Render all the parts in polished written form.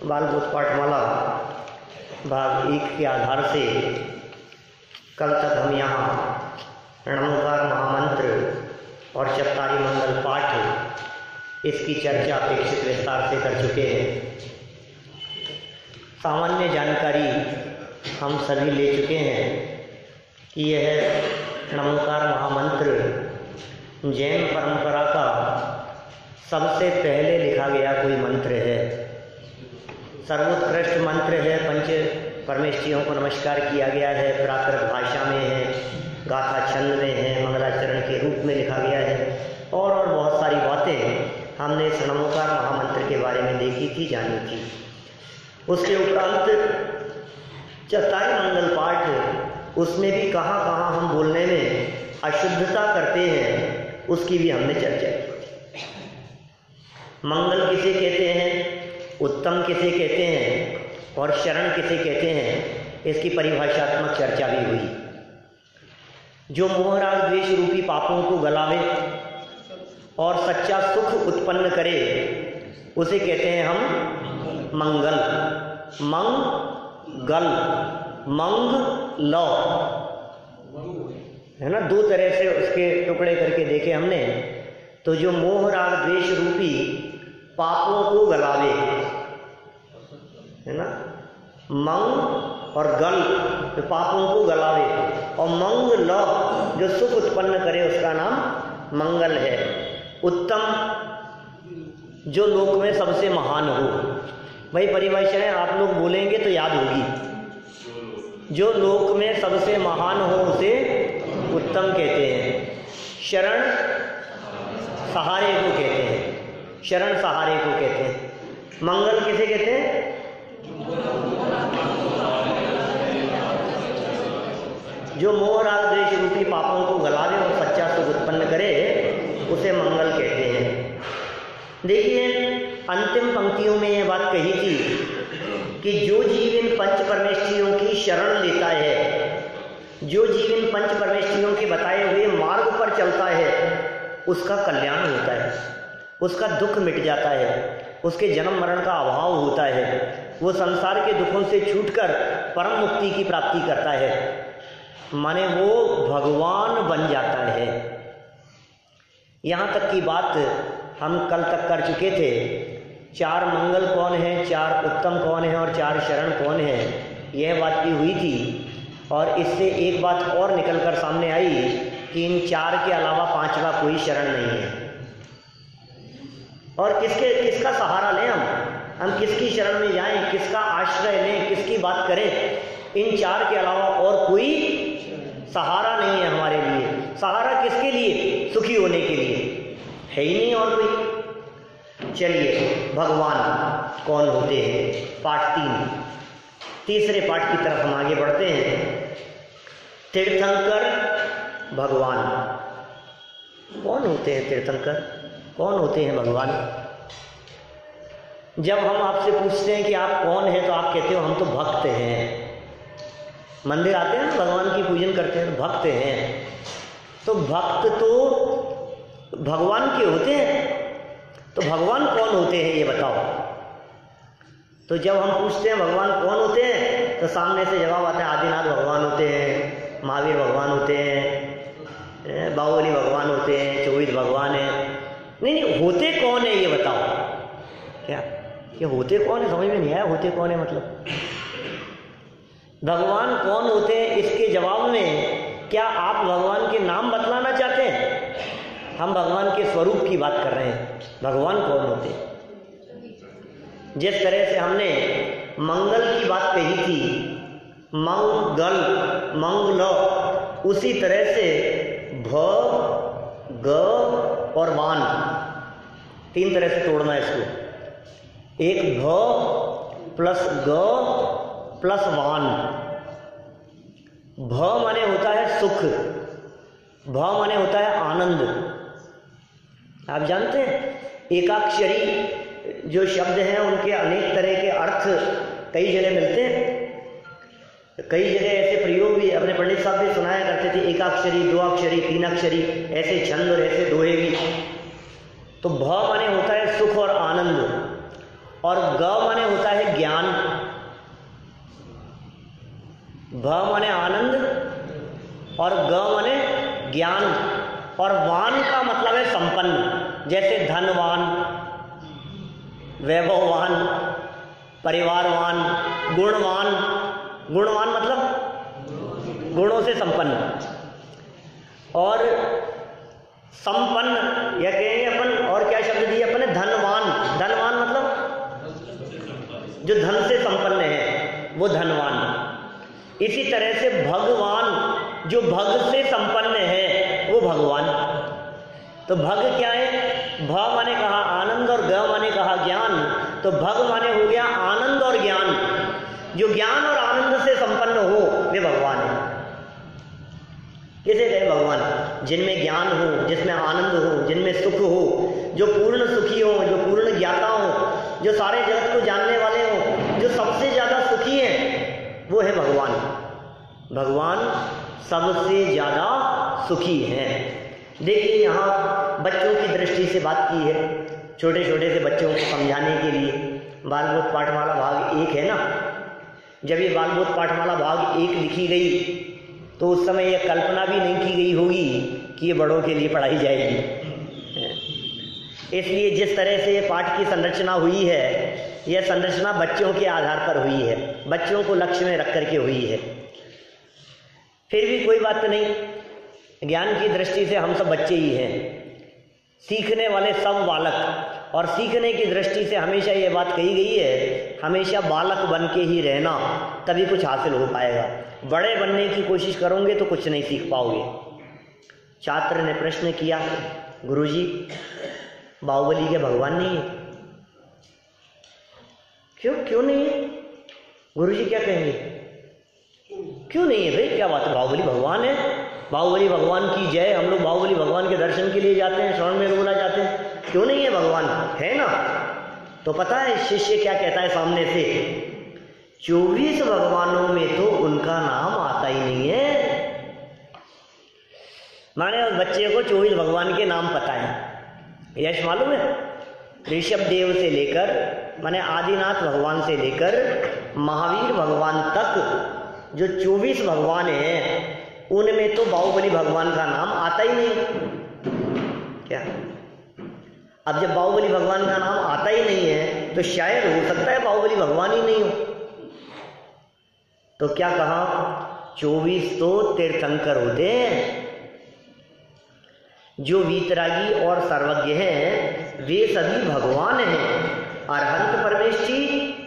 बालबोध पाठमाला भाग 1 के आधार से कल तक हम यहाँ णमोकार महामंत्र और चत्तारी मंगल पाठ इसकी चर्चा अपेक्षित विस्तार से कर चुके हैं। सामान्य जानकारी हम सभी ले चुके हैं कि यह णमोकार महामंत्र जैन परंपरा का सबसे पहले लिखा गया कोई मंत्र है, सर्वोत्कृष्ट मंत्र है। पंच परमेष्ठियों को नमस्कार किया गया है, प्राकृत भाषा में है, गाथा छंद में है, मंगलाचरण के रूप में लिखा गया है और बहुत सारी बातें हमने इस णमोकार महामंत्र के बारे में देखी थी, जानी थी। उसके उपरांत चत्तारी मंगल पाठ, उसमें भी कहाँ कहाँ हम बोलने में अशुद्धता करते हैं उसकी भी हमने चर्चा की। मंगल किसे कहते हैं, उत्तम किसे कहते हैं और शरण किसे कहते हैं, इसकी परिभाषात्मक चर्चा भी हुई। जो मोह राग द्वेष रूपी पापों को गलावे और सच्चा सुख उत्पन्न करे उसे कहते हैं हम मंगल। मंगल, मंग लौ है ना, दो तरह से उसके टुकड़े करके देखे हमने। तो जो मोह राग द्वेष रूपी पापों को गलावे है ना, मंग और गल जो पापों को गलावे, और मंग ल जो सुख उत्पन्न करे उसका नाम मंगल है। उत्तम जो लोक में सबसे महान हो, भाई परिभाषाएं आप लोग बोलेंगे तो याद होगी। जो लोक में सबसे महान हो उसे उत्तम कहते हैं। शरण सहारे को कहते हैं, शरण सहारे को कहते हैं। मंगल किसे कहते हैं, जो मोह राग द्वेष रूपी पापों को गलावे और सच्चा सुख उत्पन्न करे उसे मंगल कहते हैं। देखिए अंतिम पंक्तियों में यह बात कही थी कि जो जीव इन पंच परमेष्ठियों की शरण लेता है, जो जीव इन पंच परमेष्ठियों के बताए हुए मार्ग पर चलता है उसका कल्याण होता है, उसका दुख मिट जाता है, उसके जन्म मरण का अभाव होता है, वो संसार के दुखों से छूटकर परम मुक्ति की प्राप्ति करता है, माने वो भगवान बन जाता है। यहाँ तक की बात हम कल तक कर चुके थे। 4 मंगल कौन है, 4 उत्तम कौन है और 4 शरण कौन है, यह बात भी हुई थी। और इससे एक बात और निकल कर सामने आई कि इन 4 के अलावा 5वां कोई शरण नहीं है। और किसका सहारा लें हम किसकी शरण में जाएं, किसका आश्रय लें, किसकी बात करें। इन 4 के अलावा और कोई सहारा नहीं है हमारे लिए। सहारा किसके लिए, सुखी होने के लिए, है ही नहीं और कोई। चलिए भगवान कौन होते हैं, पाठ 3, तीसरे पाठ की तरफ हम आगे बढ़ते हैं। तीर्थंकर भगवान कौन होते हैं, तीर्थंकर कौन होते हैं भगवान। जब हम आपसे पूछते हैं कि आप कौन हैं तो आप कहते हो हम तो भक्त हैं। मंदिर आते हैं भगवान की पूजन करते हैं, भक्त हैं। तो भक्त तो भगवान के होते हैं। तो भगवान कौन होते हैं ये बताओ। तो जब हम पूछते हैं भगवान कौन होते हैं तो सामने से जवाब आता है आदिनाथ भगवान होते हैं, महावीर भगवान होते हैं, बाहुबली भगवान होते हैं, 24 भगवान हैं। नहीं, होते कौन है ये बताओ। क्या ये होते कौन है, समझ में नहीं आया। होते कौन है मतलब भगवान कौन होते हैं, इसके जवाब में क्या आप भगवान के नाम बतलाना चाहते हैं? हम भगवान के स्वरूप की बात कर रहे हैं। भगवान कौन होते हैं? जिस तरह से हमने मंगल की बात कही थी, मंगल मंगल, उसी तरह से भ ग और वान, 3 तरह से तोड़ना है इसको। एक भ प्लस ग प्लस वान। भ माने होता है सुख, भ माने होता है आनंद। आप जानते हैं एकाक्षरी जो शब्द हैं उनके अनेक तरह के अर्थ कई जगह मिलते हैं। कई जगह ऐसे प्रयोग भी अपने पंडित साहब भी सुनाया करते थे, एकाक्षरी, 2 अक्षरी, 3 अक्षरी, ऐसे छंद और ऐसे दोहे भी। तो भ माने होता है सुख और आनंद, और ग माने होता है ज्ञान। भ माने आनंद और ग माने ज्ञान, और वान का मतलब है संपन्न। जैसे धनवान, वैभववान, परिवारवान, गुणवान। गुणवान मतलब गुणों से संपन्न। और संपन्न या कहेंगे अपन, और क्या शब्द दिए अपन ने, धनवान। धनवान मतलब जो धन से संपन्न है वो धनवान। इसी तरह से भगवान जो भग से संपन्न है वो भगवान। तो भग क्या है? भ माने कहा आनंद और ग माने कहा ज्ञान। तो भग माने हो गया आनंद और ज्ञान। जो ज्ञान और आनंद से संपन्न हो वे भगवान है। किसे कहे भगवान? जिनमें ज्ञान हो, जिसमें आनंद हो, जिनमें सुख हो, जो पूर्ण सुखी हो, जो पूर्ण ज्ञाता हो, जो सारे जगत को जानने वाले हो, जो सबसे ज्यादा सुखी हैं, वो है भगवान। भगवान सबसे ज्यादा सुखी हैं। देखिए यहाँ बच्चों की दृष्टि से बात की है, छोटे छोटे से बच्चों को समझाने के लिए। बालबोध पाठमाला भाग 1 है ना। जब ये बालबोध पाठमाला भाग 1 लिखी गई तो उस समय यह कल्पना भी नहीं की गई होगी कि ये बड़ों के लिए पढ़ाई जाएगी। इसलिए जिस तरह से ये पाठ की संरचना हुई है, यह संरचना बच्चों के आधार पर हुई है, बच्चों को लक्ष्य में रख करके हुई है। फिर भी कोई बात नहीं, ज्ञान की दृष्टि से हम सब बच्चे ही हैं, सीखने वाले सब बालक। और सीखने की दृष्टि से हमेशा ये बात कही गई है, हमेशा बालक बन के ही रहना, तभी कुछ हासिल हो पाएगा। बड़े बनने की कोशिश करोगे तो कुछ नहीं सीख पाओगे। छात्र ने प्रश्न किया, गुरुजी बाहुबली के भगवान नहीं है? क्यों नहीं है? गुरुजी क्या कहेंगे? क्यों नहीं है भाई, क्या बात है, बाहुबली भगवान है। बाहुबली भगवान की जय। हम लोग बाहुबली भगवान के दर्शन के लिए जाते हैं, श्रवण में बोला जाते हैं। क्यों नहीं है? भगवान है ना। तो पता है शिष्य क्या कहता है सामने से? 24 भगवानों में तो उनका नाम आता ही नहीं है। माने उस बच्चे को 24 भगवान के नाम पता है। यश मालूम है? ऋषभ देव से लेकर, माने आदिनाथ भगवान से लेकर महावीर भगवान तक जो 24 भगवान हैं, उनमें तो बाहुबली भगवान का नाम आता ही नहीं। क्या? अब जब बाहुबली भगवान का नाम आता ही नहीं है तो शायद हो सकता है बाहुबली भगवान ही नहीं हो। तो क्या कहा? 24 तो तीर्थंकर होते हैं। जो वीतरागी और सर्वज्ञ हैं वे सभी भगवान हैं। अरहंत परमेष्ठी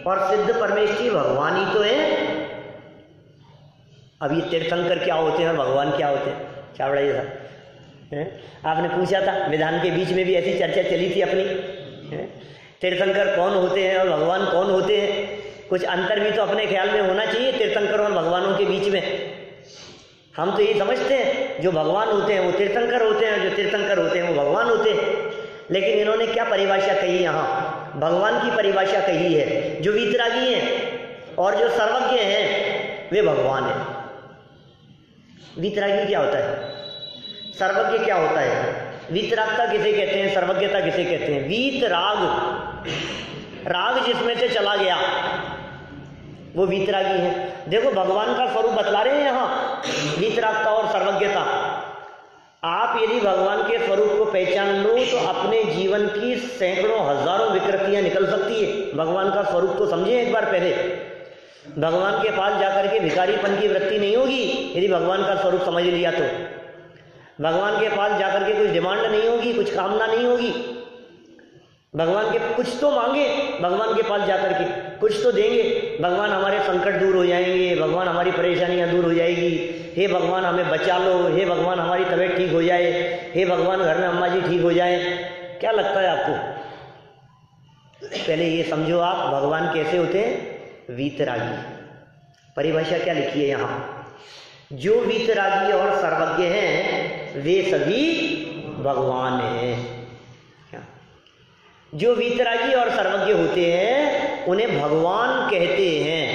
और सिद्ध परमेष्ठी भगवान ही तो हैं। अब ये तीर्थंकर क्या होते हैं, भगवान क्या होते हैं? चावड़ा जी साहब, आपने पूछा था, विधान के बीच में भी ऐसी चर्चा चली थी अपनी। तीर्थंकर कौन होते हैं और भगवान कौन होते हैं? कुछ अंतर भी तो अपने ख्याल में होना चाहिए तीर्थंकर और भगवानों के बीच में। हम तो ये समझते हैं जो भगवान होते हैं वो तीर्थंकर होते हैं, जो तीर्थंकर होते हैं वो भगवान होते हैं। लेकिन इन्होंने क्या परिभाषा कही? यहाँ भगवान की परिभाषा कही है, जो वीतरागी हैं और जो सर्वज्ञ हैं वे भगवान हैं। वीतरागी क्या होता है? सर्वज्ञ क्या होता है? वीतरागता किसे कहते हैं, सर्वज्ञता किसे कहते हैं? वीतराग, राग जिसमें से चला गया वो वीतरागी है। देखो भगवान का स्वरूप बतला रहे हैं यहाँ, वीतरागता और सर्वज्ञता। आप यदि भगवान के स्वरूप को पहचान लो तो अपने जीवन की सैकड़ों हजारों विकृतियां निकल सकती है। भगवान का स्वरूप तो समझे एक बार पहले। भगवान के पास जाकर के भिखारीपन की वृत्ति नहीं होगी यदि भगवान का स्वरूप समझ लिया तो। भगवान के पास जाकर के कुछ डिमांड नहीं होगी, कुछ कामना नहीं होगी। भगवान के कुछ तो मांगे, भगवान के पास जाकर के कुछ तो देंगे। भगवान हमारे संकट दूर हो जाएंगे, भगवान हमारी परेशानियां दूर हो जाएगी, हे भगवान हमें बचा लो, हे भगवान हमारी तबीयत ठीक हो जाए, हे भगवान घर में अम्मा जी ठीक हो जाए। क्या लगता है आपको? पहले ये समझो आप भगवान कैसे होते हैं? वीतरागी। परिभाषा क्या लिखी है यहाँ? जो वीतरागी और सर्वज्ञ हैं वे सभी भगवान हैं। जो वीतरागी और सर्वज्ञ होते हैं उन्हें भगवान कहते हैं।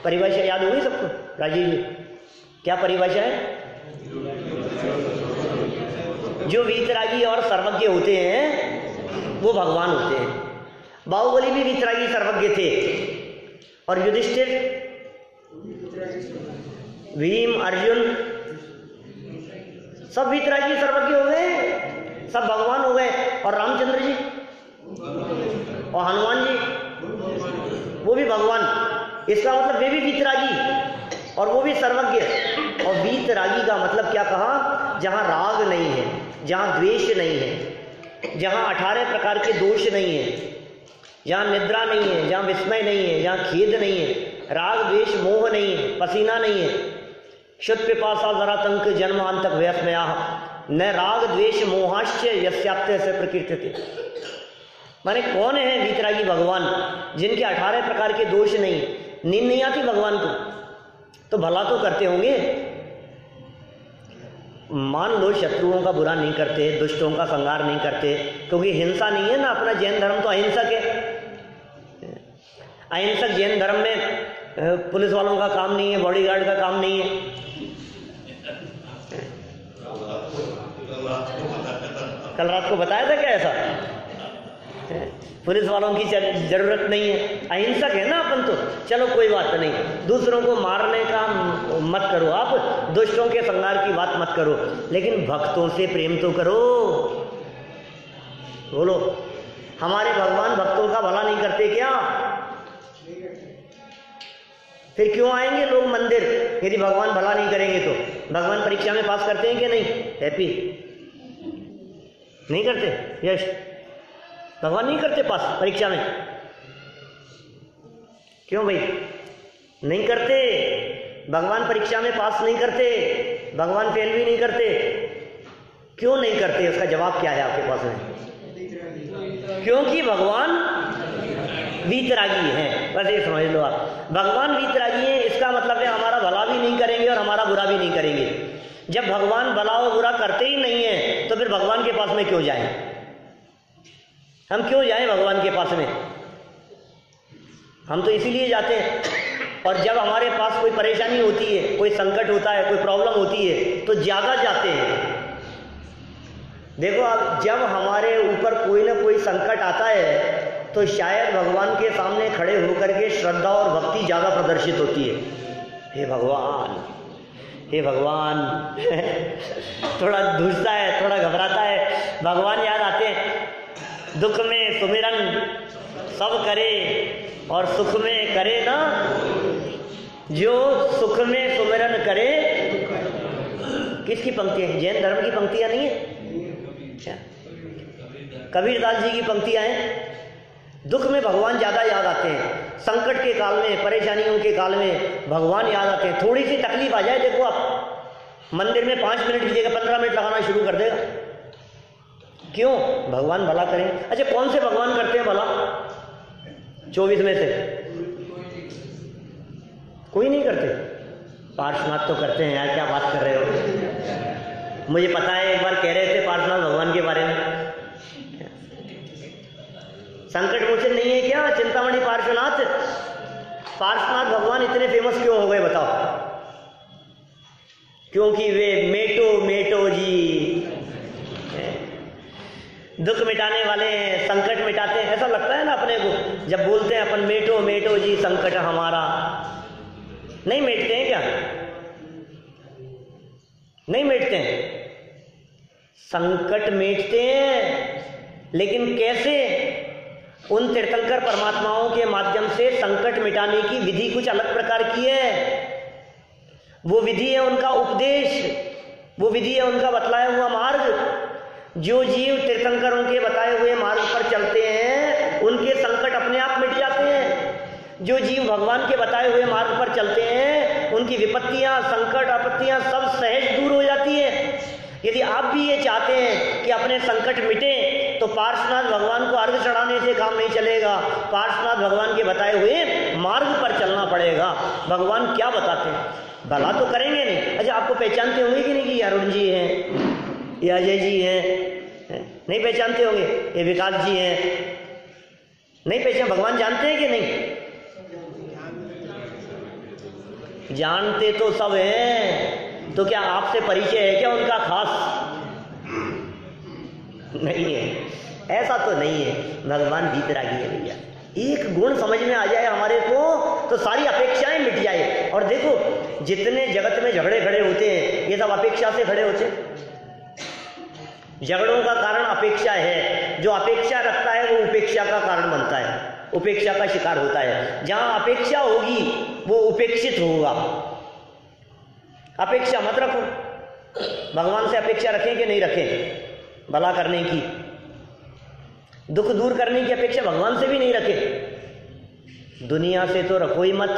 परिभाषा याद होगी सबको? राजीव जी क्या परिभाषा है? जो वीतरागी और सर्वज्ञ होते हैं वो भगवान होते हैं। बाहुबली भी वीतरागी सर्वज्ञ थे और युधिष्ठिर, भीम, अर्जुन सब वीतरागी सर्वज्ञ हो गए, सब भगवान हो गए। और रामचंद्र जी और हनुमान जी वो भी भगवान। इसका मतलब वे भी वीतरागी और वो भी सर्वज्ञ। और वीतरागी का मतलब क्या कहा? जहां राग नहीं है, जहां द्वेष नहीं है, जहां 18 प्रकार के दोष नहीं है, जहां निद्रा नहीं है, जहां विस्मय नहीं है, जहां खेद नहीं है, राग द्वेष मोह नहीं है, पसीना नहीं है। शुद्ध पिपासा जरातंक जन्मांतक व्यस्मयाः न राग द्वेष मोहाश्च यस्याप्ते से प्रकीर्तिते। माने कौन है वीतरागी? भगवान, जिनके 18 प्रकार के दोष नहीं। नींद नहीं आती भगवान को तो भला तो करते होंगे। मान लो शत्रुओं का बुरा नहीं करते, दुष्टों का संहार नहीं करते, क्योंकि हिंसा नहीं है ना। अपना जैन धर्म तो अहिंसक है। अहिंसक जैन धर्म में पुलिस वालों का काम नहीं है, बॉडीगार्ड का काम नहीं है। कल रात को बताया था क्या ऐसा? पुलिस वालों की जरूरत नहीं है, अहिंसक है ना अपन तो। चलो कोई बात नहीं, दूसरों को मारने का मत करो आप, दुष्टों के संहार की बात मत करो, लेकिन भक्तों से प्रेम तो करो। बोलो, हमारे भगवान भक्तों का भला नहीं करते क्या? फिर क्यों आएंगे लोग मंदिर यदि भगवान भला नहीं करेंगे तो? भगवान परीक्षा में पास करते हैं कि नहीं? हैप्पी नहीं करते? यश भगवान नहीं करते पास परीक्षा में? क्यों भाई नहीं करते? भगवान परीक्षा में पास नहीं करते, भगवान फेल भी नहीं करते। क्यों नहीं करते? उसका जवाब क्या है आपके पास में? क्योंकि भगवान वीतरागी हैं। बस ये समझ लो आप, भगवान वीतरागी हैं। इसका मतलब है हमारा भला भी नहीं करेंगे और हमारा बुरा भी नहीं करेंगे। जब भगवान भला और बुरा करते ही नहीं है तो फिर भगवान के पास में क्यों जाएं? हम क्यों जाएं भगवान के पास में? हम तो इसीलिए जाते हैं। और जब हमारे पास कोई परेशानी होती है, कोई संकट होता है, कोई प्रॉब्लम होती है तो ज्यादा जाते हैं। देखो अब जब हमारे ऊपर कोई ना कोई संकट आता है तो शायद भगवान के सामने खड़े होकर के श्रद्धा और भक्ति ज्यादा प्रदर्शित होती है। हे भगवान, हे भगवान थोड़ा धुसता है, थोड़ा घबराता है, भगवान याद आते हैं। दुख में सुमिरन सब करे और सुख में करे ना, जो सुख में सुमिरन करे। किसकी पंक्ति है? जैन धर्म की पंक्तियां नहीं है क्या? कबीरदास जी की पंक्तियां हैं। दुख में भगवान ज्यादा याद आते हैं, संकट के काल में, परेशानियों के काल में भगवान याद आते हैं। थोड़ी सी तकलीफ आ जाए, देखो आप मंदिर में 5 मिनट की जगह 15 मिनट लगाना शुरू कर देगा। क्यों? भगवान भला करें। अच्छा, कौन से भगवान करते हैं भला? 24 में से कोई नहीं करते? पार्श्वनाथ तो करते हैं यार, क्या बात कर रहे हो? मुझे पता है, एक बार कह रहे थे पार्श्वनाथ भगवान के बारे में। संकट मोचन नहीं है क्या चिंतामणि पार्श्वनाथ? पार्श्वनाथ भगवान इतने फेमस क्यों हो गए बताओ? क्योंकि वे मेटो मेटो जी दुख मिटाने वाले हैं, संकट मिटाते हैं, ऐसा लगता है ना अपने को जब बोलते हैं अपन मेटो मेटो जी संकट हमारा। नहीं मिटते हैं क्या? नहीं मिटते हैं। संकट मिटते हैं, लेकिन कैसे? उन तीर्थंकर परमात्माओं के माध्यम से संकट मिटाने की विधि कुछ अलग प्रकार की है। वो विधि है उनका उपदेश, वो विधि है उनका बतलाया हुआ मार्ग। जो जीव तीर्थंकरों के बताए हुए मार्ग पर चलते हैं उनके संकट अपने आप मिट जाते हैं। जो जीव भगवान के बताए हुए मार्ग पर चलते हैं उनकी विपत्तियां, संकट, आपत्तियां सब सहज दूर हो जाती है। यदि आप भी ये चाहते हैं कि अपने संकट मिटे तो पार्श्वनाथ भगवान को अर्घ चढ़ाने से काम नहीं चलेगा। पार्श्वनाथ भगवान के बताए हुए मार्ग पर चलना पड़ेगा। भगवान क्या बताते हैं? भला तो करेंगे नहीं। अच्छा, आपको पहचानते होंगे कि नहीं कि अरुण जी हैं, ये अजय जी हैं? नहीं पहचानते होंगे। ये विकास जी हैं, नहीं पहचान? भगवान जानते हैं कि नहीं? जानते तो सब हैं। तो क्या आपसे परिचय है क्या उनका खास? नहीं है, ऐसा तो नहीं है। भगवान वीतरागी है भैया। एक गुण समझ में आ जाए हमारे को तो सारी अपेक्षाएं मिट जाए। और देखो जितने जगत में झगड़े खड़े होते हैं ये सब अपेक्षा से खड़े होते हैं। झगड़ों का कारण अपेक्षा है। जो अपेक्षा रखता है वो उपेक्षा का कारण बनता है, उपेक्षा का शिकार होता है। जहां अपेक्षा होगी वो उपेक्षित होगा। अपेक्षा मत रखो। भगवान से अपेक्षा रखें कि नहीं रखें भला करने की, दुख दूर करने की अपेक्षा भगवान से भी नहीं रखें। दुनिया से तो रखो ही मत,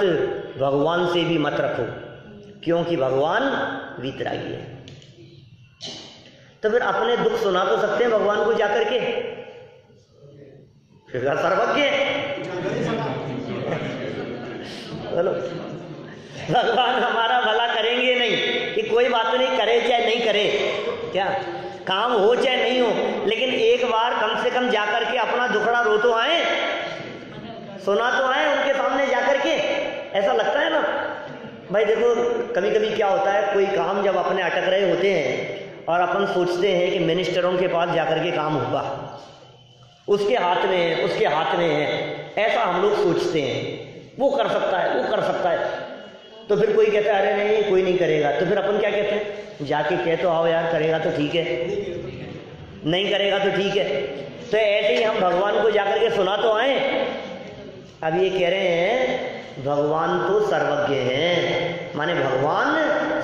भगवान से भी मत रखो, क्योंकि भगवान वीतरागी है। तो फिर अपने दुख सुना तो सकते हैं भगवान को जाकर के, फिर सर्वज्ञ बोलो। भगवान हमारा भला करेंगे नहीं कि कोई बात नहीं, करे चाहे नहीं करे, क्या काम हो चाहे नहीं हो, लेकिन एक बार कम से कम जाकर के अपना दुखड़ा रो तो आए, सुना तो आए उनके सामने जाकर के। ऐसा लगता है ना भाई। देखो कभी कभी क्या होता है, कोई काम जब अपने अटक रहे होते हैं और अपन सोचते हैं कि मिनिस्टरों के पास जाकर के काम होगा, उसके हाथ में है, उसके हाथ में है, ऐसा हम लोग सोचते हैं। वो कर सकता है, वो कर सकता है। तो फिर कोई कहता है अरे नहीं कोई नहीं करेगा। तो फिर अपन क्या कहते हैं, जाके कह तो आओ यार, करेगा तो ठीक है, नहीं करेगा तो ठीक है। तो ऐसे ही हम भगवान को जाकर के सुना तो आए। अब ये कह रहे हैं भगवान तो सर्वज्ञ हैं, माने भगवान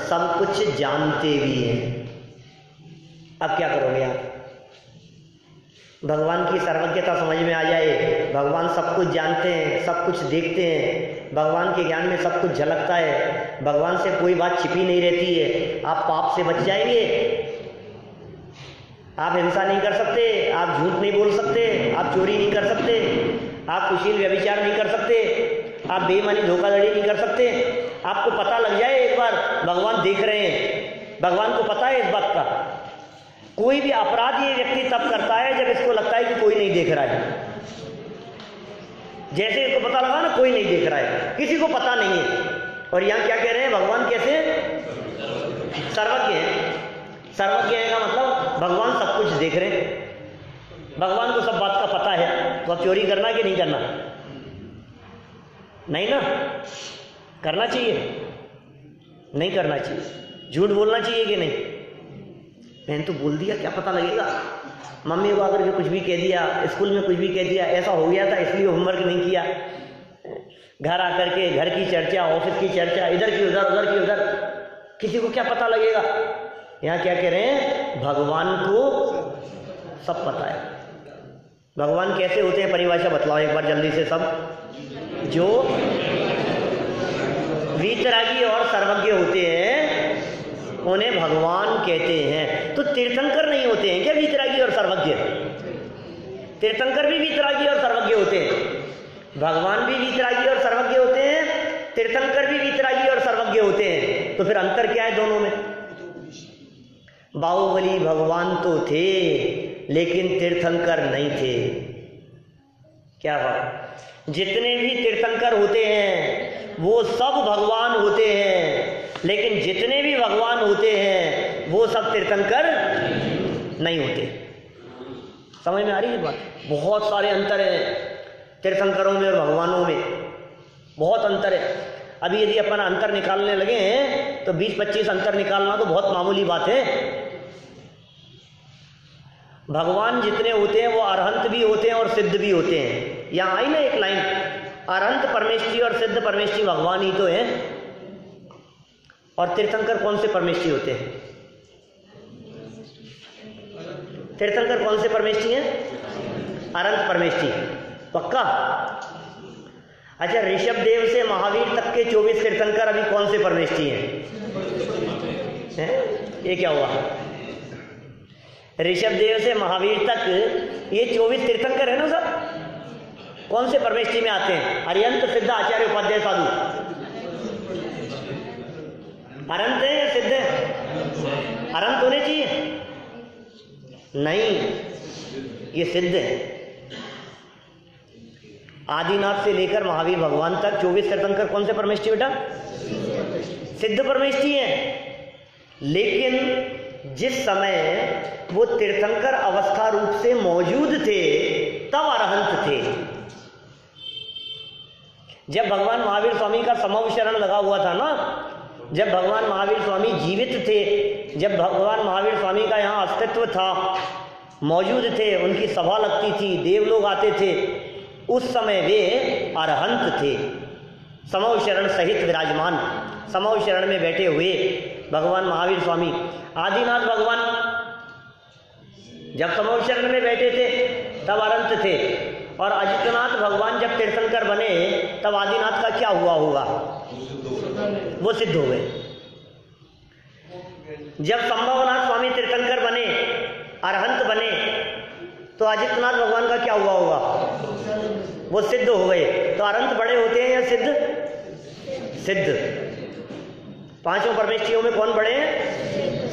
सब कुछ जानते भी हैं। अब क्या करोगे आप? भगवान की सर्वज्ञता समझ में आ जाए, भगवान सब कुछ जानते हैं, सब कुछ देखते हैं, भगवान के ज्ञान में सब कुछ झलकता है, भगवान से कोई बात छिपी नहीं रहती है। आप पाप से बच जाएंगे, आप हिंसा नहीं कर सकते, आप झूठ नहीं बोल सकते, आप चोरी नहीं कर सकते, आप कुशील व्यभिचार नहीं कर सकते, आप बेईमानी धोखाधड़ी नहीं कर सकते। आपको पता लग जाए एक बार भगवान देख रहे हैं, भगवान को पता है इस बात का। कोई भी अपराध ये व्यक्ति तब करता है जब इसको लगता है कि कोई नहीं देख रहा है। जैसे इसको पता लगा ना कोई नहीं देख रहा है, किसी को पता नहीं है। और यहाँ क्या कह रहे हैं, भगवान कैसे सर्वज्ञ है। सर्वज्ञ है का मतलब भगवान सब कुछ देख रहे हैं, भगवान को सब बात का पता है। तो अब चोरी करना कि नहीं करना? नहीं ना, करना चाहिए, नहीं करना चाहिए। झूठ बोलना चाहिए कि नहीं? मैंने तो बोल दिया, क्या पता लगेगा। मम्मी को आकर के कुछ भी कह दिया, स्कूल में कुछ भी कह दिया, ऐसा हो गया था इसलिए होमवर्क नहीं किया। घर आकर के घर की चर्चा, ऑफिस की चर्चा, इधर की उधर, उधर की उधर, किसी को क्या पता लगेगा। यहाँ क्या कह रहे हैं, भगवान को सब पता है। भगवान कैसे होते हैं, परिभाषा बतलाओ एक बार जल्दी से सब। जो वीतरागी और सर्वज्ञ होते हैं उन्हें भगवान कहते हैं। तो तीर्थंकर नहीं होते हैं क्या वीतरागी और सर्वज्ञ? तीर्थंकर भी वीतरागी और सर्वज्ञ होते हैं, भगवान भी वीतरागी और सर्वज्ञ होते हैं, तीर्थंकर भी वीतरागी और सर्वज्ञ होते हैं। तो फिर अंतर क्या है दोनों में? बाहुबली भगवान तो थे लेकिन तीर्थंकर नहीं थे। क्या बात? जितने भी तीर्थंकर होते हैं वो सब भगवान होते हैं, लेकिन जितने भी भगवान होते हैं वो सब तीर्थंकर नहीं होते। समझ में आ रही है बात? बहुत सारे अंतर हैं तीर्थंकरों में और भगवानों में, बहुत अंतर है। अभी यदि अपन अंतर निकालने लगे हैं तो 20-25 अंतर निकालना तो बहुत मामूली बात है। भगवान जितने होते हैं वो अरहंत भी होते हैं और सिद्ध भी होते हैं। यहाँ आई ना एक लाइन, अरहंत परमेष्ठी और सिद्ध परमेष्ठी भगवान ही तो है। और तीर्थंकर कौन से परमेष्ठी होते हैं? तीर्थंकर कौन से परमेष्ठी हैं? अरहंत परमेष्ठी, पक्का? अच्छा, ऋषभ देव से महावीर तक के 24 तीर्थंकर अभी कौन से परमेष्ठी हैं? ये क्या हुआ? ऋषभ देव से महावीर तक ये 24 तीर्थंकर है ना सब, कौन से परमेष्ठी में आते हैं? अरिहंत, सिद्ध, आचार्य, उपाध्याय, साधु। अरहंत है या सिद्ध है? अरहंत होने चाहिए? नहीं, ये सिद्ध है। आदिनाथ से लेकर महावीर भगवान तक 24 तीर्थंकर कौन से परमेष्ठी बेटा? सिद्ध परमेष्ठी है। लेकिन जिस समय वो तीर्थंकर अवस्था रूप से मौजूद थे तब अरहंत थे। जब भगवान महावीर स्वामी का समव शरण लगा हुआ था ना, जब भगवान महावीर स्वामी जीवित थे, जब भगवान महावीर स्वामी का यहाँ अस्तित्व था, मौजूद थे, उनकी सभा लगती थी, देव लोग आते थे, उस समय वे अरहंत थे, समव शरण सहित विराजमान, समव शरण में बैठे हुए भगवान महावीर स्वामी। आदिनाथ भगवान जब समव शरण में बैठे थे तब अरहंत थे, और अजितनाथ भगवान जब तीर्थंकर बने तब आदिनाथ का क्या हुआ होगा? वो सिद्ध हो गए। जब संभवनाथ स्वामी तीर्थंकर बने, अरहंत बने, तो अजितनाथ भगवान का क्या हुआ होगा? वो सिद्ध हो गए। तो अरहंत बड़े होते हैं या सिद्ध? सिद्ध। पांचों परमेष्ठियों में कौन बड़े हैं?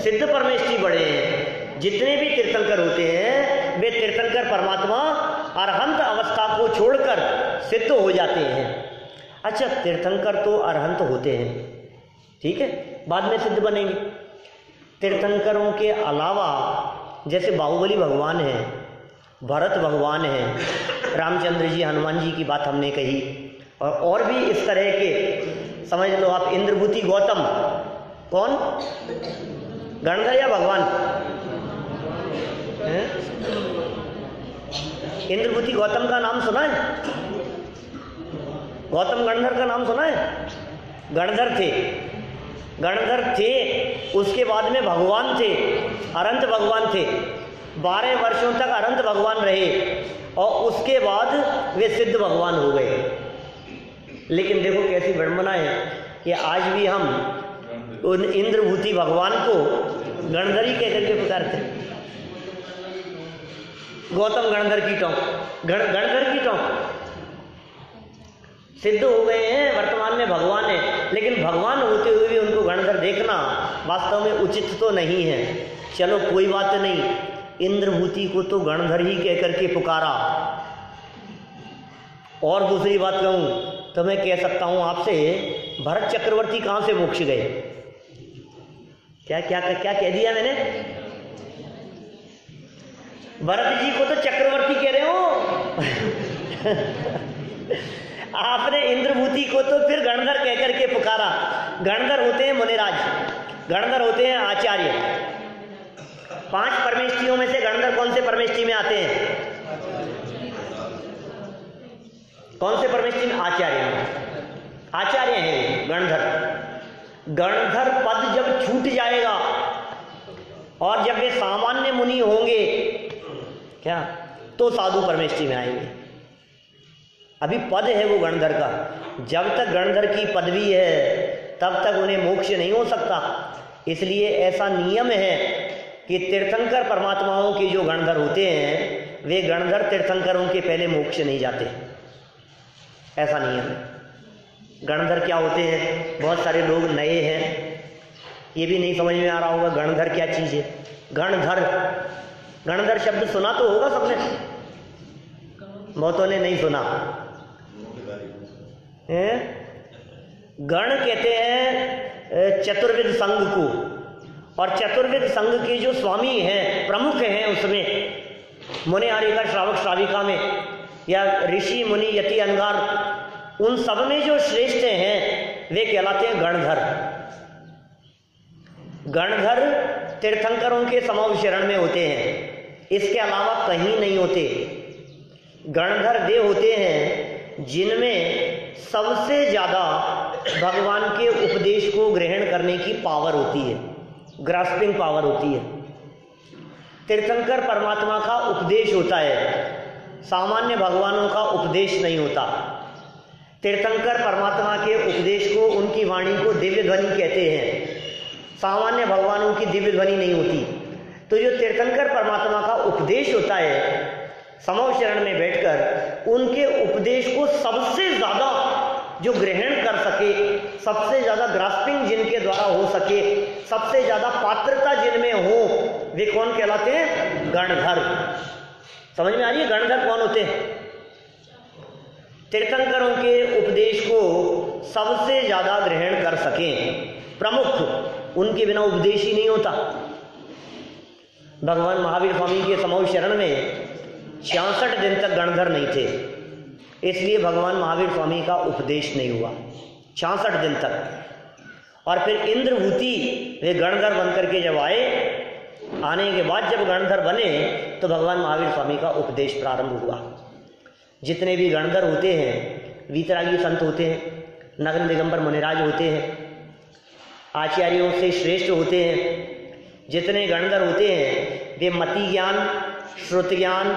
सिद्ध परमेष्ठी बड़े हैं। जितने भी तीर्थंकर होते हैं वे तीर्थंकर परमात्मा अरहंत अवस्था को छोड़कर सिद्ध हो जाते हैं। अच्छा, तीर्थंकर तो अरहंत होते हैं, ठीक है, बाद में सिद्ध बनेंगे। तीर्थंकरों के अलावा जैसे बाहुबली भगवान हैं, भरत भगवान हैं, रामचंद्र जी, हनुमान जी की बात हमने कही, और भी इस तरह के, समझ लो आप, इंद्रभूति गौतम, कौन? गणधर या भगवान? इंद्रभूति गौतम का नाम सुना है? गौतम गणधर का नाम सुना है? गणधर थे, गणधर थे, उसके बाद में भगवान थे, अनंत भगवान थे। 12 वर्षों तक अनंत भगवान रहे और उसके बाद वे सिद्ध भगवान हो गए। लेकिन देखो कैसी विडंबना है कि आज भी हम उन इंद्रभूति भगवान को गणधर ही कह करके पुकारते हैं। गौतम गणधर की टोंक, गणधर की टोंक। सिद्ध हो गए हैं, वर्तमान में भगवान है, लेकिन भगवान होते हुए भी उनको गणधर देखना वास्तव में उचित तो नहीं है। चलो कोई बात नहीं, इंद्रभूति को तो गणधर ही कह करके पुकारा। और दूसरी बात कहूं तो मैं कह सकता हूं आपसे, भरत चक्रवर्ती कहां से मोक्ष गए? क्या क्या क्या कह दिया मैंने? भरत जी को तो चक्रवर्ती कह रहे हो आपने इंद्रभूति को तो फिर गणधर कह करके पुकारा। गणधर होते हैं मुनिराज, गणधर होते हैं आचार्य। 5 परमेष्ठियों में से गणधर कौन से परमेष्ठि में आते हैं? कौन से परमेष्ठि में? आचार्य में। आचार्य हैं गणधर। गणधर पद जब छूट जाएगा और जब वे सामान्य मुनि होंगे क्या, तो साधु परमेष्ठि में आएंगे। अभी पद है वो गणधर का, जब तक गणधर की पदवी है तब तक उन्हें मोक्ष नहीं हो सकता। इसलिए ऐसा नियम है कि तीर्थंकर परमात्माओं के जो गणधर होते हैं वे गणधर तीर्थंकरों के पहले मोक्ष नहीं जाते, ऐसा नियम है। गणधर क्या होते हैं? बहुत सारे लोग नए हैं, ये भी नहीं समझ में आ रहा होगा गणधर क्या चीज है। गणधर, गणधर शब्द सुना तो होगा सबने, बहुतों ने नहीं सुना है? गण कहते हैं चतुर्विद संघ को, और चतुर्विद संघ के जो स्वामी हैं, प्रमुख हैं, उसमें मुनि आर्यिका श्रावक श्राविका में, या ऋषि मुनि यति अनगार, उन सब में जो श्रेष्ठ हैं वे कहलाते हैं गणधर। गणधर तीर्थंकरों के समूह शरण में होते हैं, इसके अलावा कहीं नहीं होते। गणधर वे होते हैं जिनमें सबसे ज़्यादा भगवान के उपदेश को ग्रहण करने की पावर होती है, ग्रास्पिंग पावर होती है। तीर्थंकर परमात्मा का उपदेश होता है, सामान्य भगवानों का उपदेश नहीं होता। तीर्थंकर परमात्मा के उपदेश को, उनकी वाणी को दिव्य ध्वनि कहते हैं, सामान्य भगवानों की दिव्य ध्वनि नहीं होती। तो जो तीर्थंकर परमात्मा का उपदेश होता है, समूह शरण में बैठकर उनके उपदेश को सबसे ज़्यादा जो ग्रहण कर सके, सबसे ज़्यादा ग्रास्पिंग जिनके द्वारा हो सके, सबसे ज़्यादा पात्रता जिनमें हो, वे कौन कहलाते हैं? गणधर। समझ में आ रही है गणधर कौन होते हैं? तीर्थंकरों के उपदेश को सबसे ज़्यादा ग्रहण कर सकें, प्रमुख, उनके बिना उपदेश ही नहीं होता। भगवान महावीर स्वामी के समूह शरण में 66 दिन तक गणधर नहीं थे, इसलिए भगवान महावीर स्वामी का उपदेश नहीं हुआ 66 दिन तक। और फिर इंद्रभूति वे गणधर बनकर के जब आए, आने के बाद जब गणधर बने तो भगवान महावीर स्वामी का उपदेश प्रारंभ हुआ। जितने भी गणधर होते हैं, वीतरागी संत होते हैं, नग्न दिगंबर मुनिराज होते हैं, आचार्यों से श्रेष्ठ होते हैं, जितने गणधर होते हैं वे मति ज्ञान, श्रुत ज्ञान,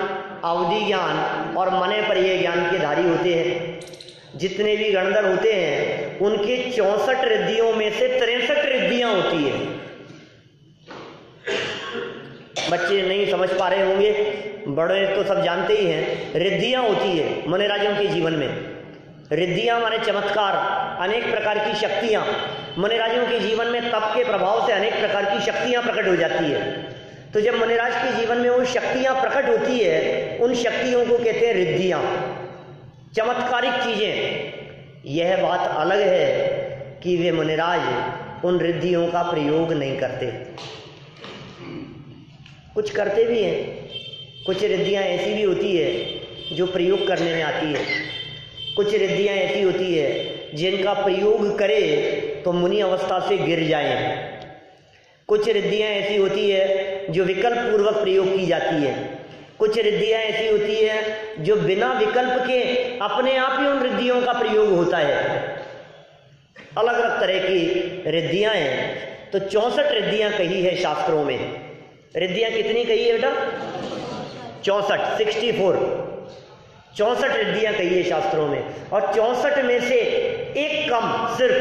अवधि ज्ञान और मने परिय ज्ञान के धारी होते हैं। जितने भी गणधर होते हैं उनके 64 रिद्धियों में से 63 रिद्धियां होती है। बच्चे नहीं समझ पा रहे होंगे, बड़े तो सब जानते ही हैं। रिद्धियां होती है मुनिराजों के जीवन में। रिद्धियां माने चमत्कार, अनेक प्रकार की शक्तियां। मुनिराजों के जीवन में तप के प्रभाव से अनेक प्रकार की शक्तियां प्रकट हो जाती है। तो जब मुनिराज के जीवन में वो शक्तियां प्रकट होती है, उन शक्तियों को कहते हैं रिद्धियां, चमत्कारिक चीजें। यह बात अलग है कि वे मुनिराज उन रिद्धियों का प्रयोग नहीं करते। कुछ करते भी हैं, कुछ रिद्धियां ऐसी भी होती है जो प्रयोग करने में आती है, कुछ रिद्धियां ऐसी होती है जिनका प्रयोग करे तो मुनि अवस्था से गिर जाएं। कुछ रिद्धियां ऐसी होती है जो विकल्प पूर्वक प्रयोग की जाती है, कुछ रिद्धियां ऐसी होती है जो बिना विकल्प के अपने आप ही उन रिद्धियों का प्रयोग होता है। अलग अलग तरह की रिद्धियां हैं। तो 64 रिद्धियां कही है शास्त्रों में। रिद्धियां कितनी कही है बेटा? 64, 64 रिद्धियां कही है शास्त्रों में। और 64 में से एक कम, सिर्फ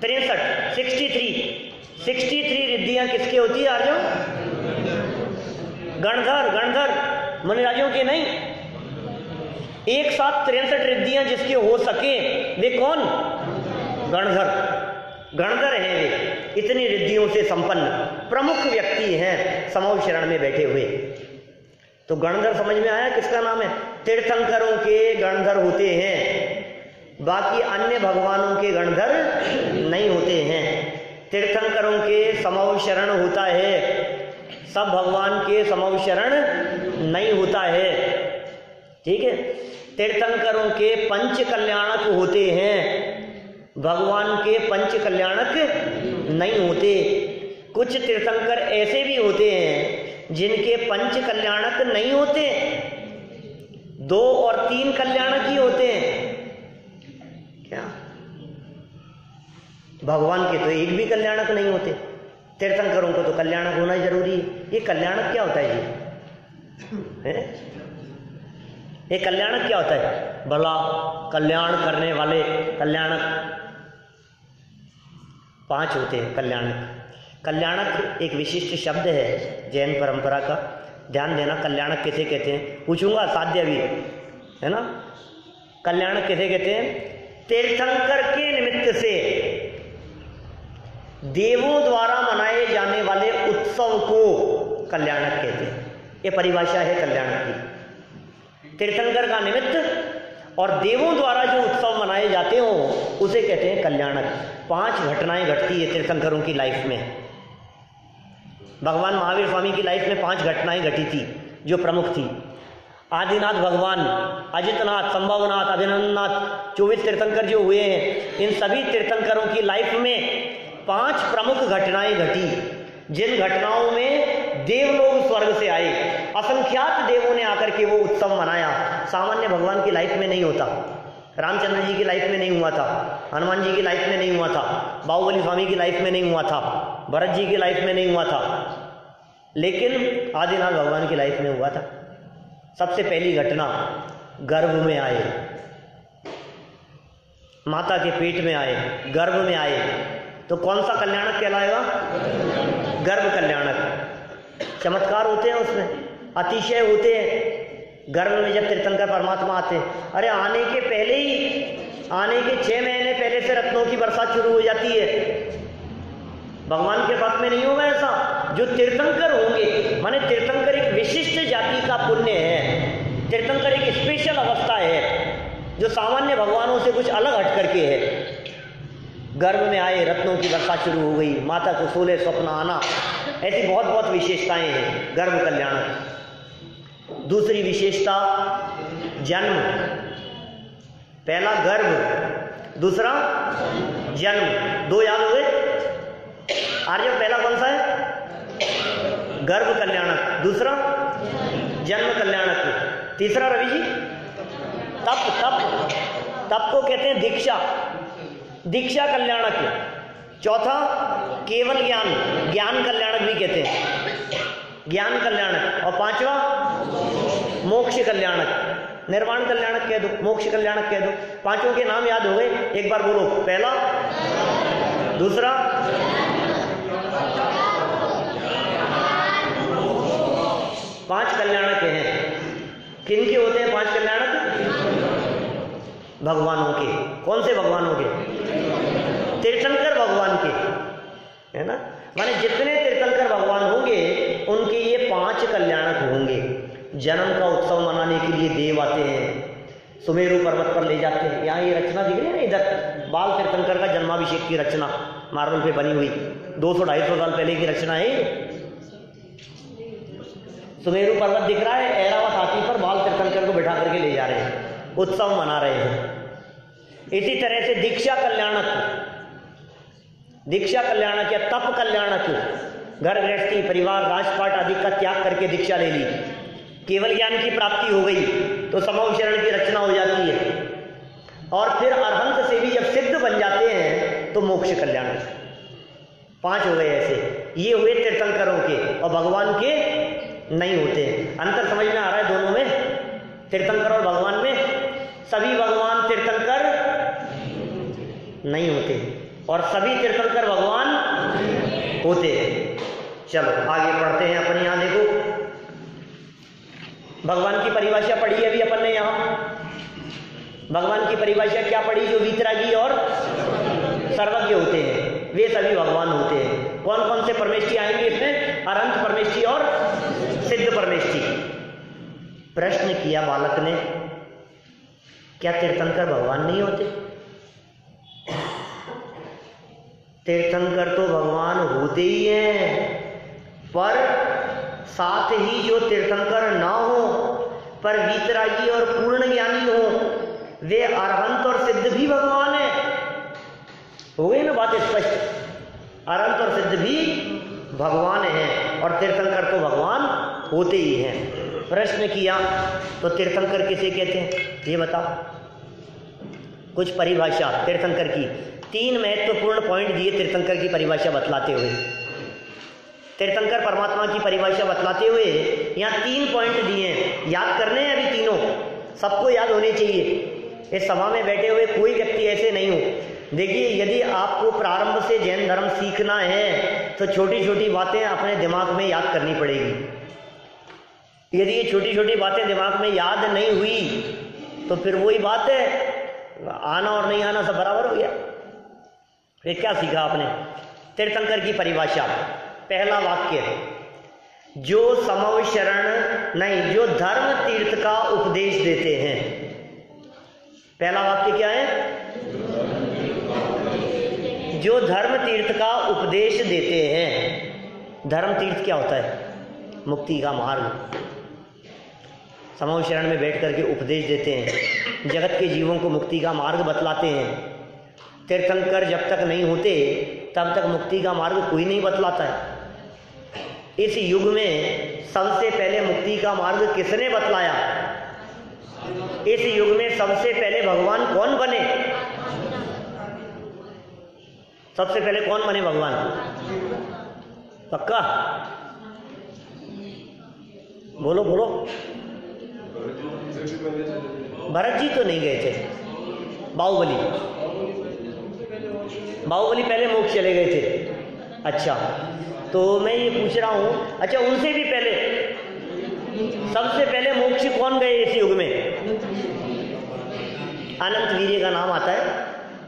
63 रिद्धियां किसके होती है? आर्यों, गणधर मुनिराजों के नहीं। एक साथ 63 रिद्धियां जिसके हो सके वे कौन? गणधर हैं वे, इतनी रिद्धियों से संपन्न प्रमुख व्यक्ति हैं समूह शरण में बैठे हुए। तो गणधर समझ में आया किसका नाम है? तीर्थंकरों के गणधर होते हैं, बाकी अन्य भगवानों के गणधर नहीं होते हैं। तीर्थंकरों के समूह शरण होता है, सब भगवान के समूह शरण नहीं होता है। ठीक है, तीर्थंकरों के पंच कल्याणक होते हैं, भगवान के पंच कल्याणक नहीं होते। कुछ तीर्थंकर ऐसे भी होते हैं जिनके पंच कल्याणक नहीं होते, 2 और 3 कल्याणक ही होते हैं। क्या भगवान के तो एक भी कल्याणक नहीं होते, तीर्थंकरों को तो कल्याणक होना जरूरी है। ये कल्याणक क्या होता है? ये कल्याणक क्या होता है? भला कल्याण करने वाले कल्याणक 5 होते हैं। कल्याणक एक विशिष्ट शब्द है जैन परंपरा का। ध्यान देना, कल्याणक किसे कहते हैं पूछूंगा, साध्य भी है ना। कल्याणक किसे कहते हैं? तीर्थंकर के निमित्त से देवों द्वारा मनाए जाने वाले उत्सव को कल्याणक कहते हैं। ये परिभाषा है कल्याणक की। तीर्थंकर का निमित्त और देवों द्वारा जो उत्सव मनाए जाते हो उसे कहते हैं कल्याणक। 5 घटनाएं घटती है तीर्थंकरों की लाइफ में। भगवान महावीर स्वामी की लाइफ में 5 घटनाएं घटी थी जो प्रमुख थी। आदिनाथ भगवान, अजितनाथ, संभवनाथ, अभिनंदनाथ, 24 तीर्थंकर जो हुए हैं, इन सभी तीर्थंकरों की लाइफ में 5 प्रमुख घटनाएं घटी, जिन घटनाओं में देवलोग स्वर्ग से आए, असंख्यात देवों ने आकर के वो उत्सव मनाया। सामान्य भगवान की लाइफ में नहीं होता, रामचंद्र जी की लाइफ में नहीं हुआ था, हनुमान जी की लाइफ में नहीं हुआ था, बाहुबली स्वामी की लाइफ में नहीं हुआ था, भरत जी की लाइफ में नहीं हुआ था, लेकिन आदिनाथ भगवान की लाइफ में हुआ था। सबसे पहली घटना, गर्भ में आए, माता के पेट में आए, गर्भ में आए, तो कौन सा कल्याणक कहलाएगा? गर्भ कल्याणक। चमत्कार होते हैं उसमें, अतिशय होते हैं। गर्भ में जब तीर्थंकर परमात्मा आते हैं, अरे आने के पहले ही, आने के 6 महीने पहले से रत्नों की बरसात शुरू हो जाती है। भगवान के पक्ष में नहीं होगा ऐसा। जो तीर्थंकर होंगे, माने तीर्थंकर एक विशिष्ट जाति का पुण्य है, तीर्थंकर एक स्पेशल अवस्था है जो सामान्य भगवानों से कुछ अलग हट करके है। गर्भ में आए, रत्नों की बरसात शुरू हो गई, माता को 16 स्वप्न आना, ऐसी बहुत बहुत विशेषताएं हैं गर्भ कल्याणक। दूसरी विशेषता, जन्म। पहला गर्भ, दूसरा जन्म, 2 याद हो गए। आर्य पहला कौन सा है? गर्भ कल्याणक, दूसरा जन्म कल्याणक, तीसरा रवि जी तप। तप को कहते हैं दीक्षा, दीक्षा कल्याणक। चौथा केवल ज्ञान, ज्ञान कल्याणक भी कहते हैं, ज्ञान कल्याणक। और 5वां मोक्ष कल्याणक, निर्वाण कल्याणक कह दो, मोक्ष कल्याणक कह दो। 5 के नाम याद हो गए, एक बार बोलो। पहला, दूसरा, 5 कल्याणक हैं। किन के होते हैं 5 कल्याणक? भगवानों के। कौन से भगवानों के? तीर्थंकर भगवान के, है ना। माने जितने तीर्थंकर भगवान होंगे उनके ये 5 कल्याणक होंगे। जन्म का उत्सव मनाने के लिए देव आते हैं, सुमेरु पर्वत पर ले जाते हैं। यहाँ ये रचना दिख रही है ना, इधर बाल तीर्थंकर का जन्माभिषेक की रचना मार्बल पे बनी हुई, 200-250 साल पहले की रचना है। सुमेरु पर्वत दिख रहा है, ऐरावत हाथी पर बाल तीर्थंकर को बैठा करके ले जा रहे हैं, उत्सव मना रहे हैं। इसी तरह से दीक्षा कल्याणक, दीक्षा कल्याणक या तप कल्याणक, घर गृहस्थी, परिवार, राजपाट आदि का त्याग करके दीक्षा ले ली, केवल ज्ञान की प्राप्ति हो गई तो समूह शरण की रचना हो जाती है। और फिर अरहंत से भी जब सिद्ध बन जाते हैं तो मोक्ष कल्याणक। 5 हो गए ऐसे। ये हुए तीर्थंकरों के, और भगवान के नहीं होते। अंतर समझ में आ रहा है दोनों में, तीर्थंकर और भगवान में? सभी भगवान तीर्थंकर नहीं होते और सभी तीर्थंकर भगवान होते। चलो आगे पढ़ते हैं अपन। यहां देखो, भगवान की परिभाषा पढ़ी है अभी अपन ने। यहां भगवान की परिभाषा क्या पढ़ी? जो वीतरागी और सर्वज्ञ होते हैं वे सभी भगवान होते हैं। कौन कौन से परमेष्ठी आएंगे इसमें? अनंत परमेष्ठी और सिद्ध परमेष्ठी। प्रश्न किया बालक ने, क्या तीर्थंकर भगवान नहीं होते? तीर्थंकर तो भगवान होते ही हैं, पर साथ ही जो तीर्थंकर ना हो पर वीतरागी और पूर्ण ज्ञानी हो, वे अरहंत और सिद्ध भी भगवान है। हो गई ना बात स्पष्ट? अरहंत और सिद्ध भी भगवान हैं और तीर्थंकर तो भगवान होते ही हैं। प्रश्न किया तो तीर्थंकर किसे कहते हैं ये बताओ? कुछ परिभाषा तीर्थंकर की, 3 महत्वपूर्ण पॉइंट दिए तीर्थंकर की परिभाषा बतलाते हुए। तीर्थंकर परमात्मा की परिभाषा बतलाते हुए यहाँ 3 पॉइंट दिए हैं, याद करने हैं अभी तीनों, सबको याद होने चाहिए। इस सभा में बैठे हुए कोई व्यक्ति ऐसे नहीं हो। देखिए, यदि आपको प्रारंभ से जैन धर्म सीखना है तो छोटी छोटी बातें अपने दिमाग में याद करनी पड़ेगी। यदि ये छोटी छोटी बातें दिमाग में याद नहीं हुई तो फिर वही बात है, आना और नहीं आना सब बराबर हो गया। फिर क्या सीखा आपने? तीर्थंकर की परिभाषा, पहला वाक्य, जो समव शरण नहीं, जो धर्म तीर्थ का उपदेश देते हैं। पहला वाक्य क्या है? जो धर्म तीर्थ का उपदेश देते हैं। धर्म तीर्थ क्या होता है? मुक्ति का मार्ग। समूह शरण में बैठ करके उपदेश देते हैं, जगत के जीवों को मुक्ति का मार्ग बतलाते हैं। तीर्थंकर जब तक नहीं होते तब तक मुक्ति का मार्ग कोई नहीं बतलाता है। इस युग में सबसे पहले मुक्ति का मार्ग किसने बतलाया? इस युग में सबसे पहले भगवान कौन बने? सबसे पहले कौन बने भगवान? पक्का बोलो बोलो। भरत जी तो नहीं गए थे, बाहुबली पहले मोक्ष चले गए थे। अच्छा, तो मैं ये पूछ रहा हूं, अच्छा उनसे भी पहले सबसे पहले मोक्ष कौन गए इस युग में? अनंत वीर्य का नाम आता है।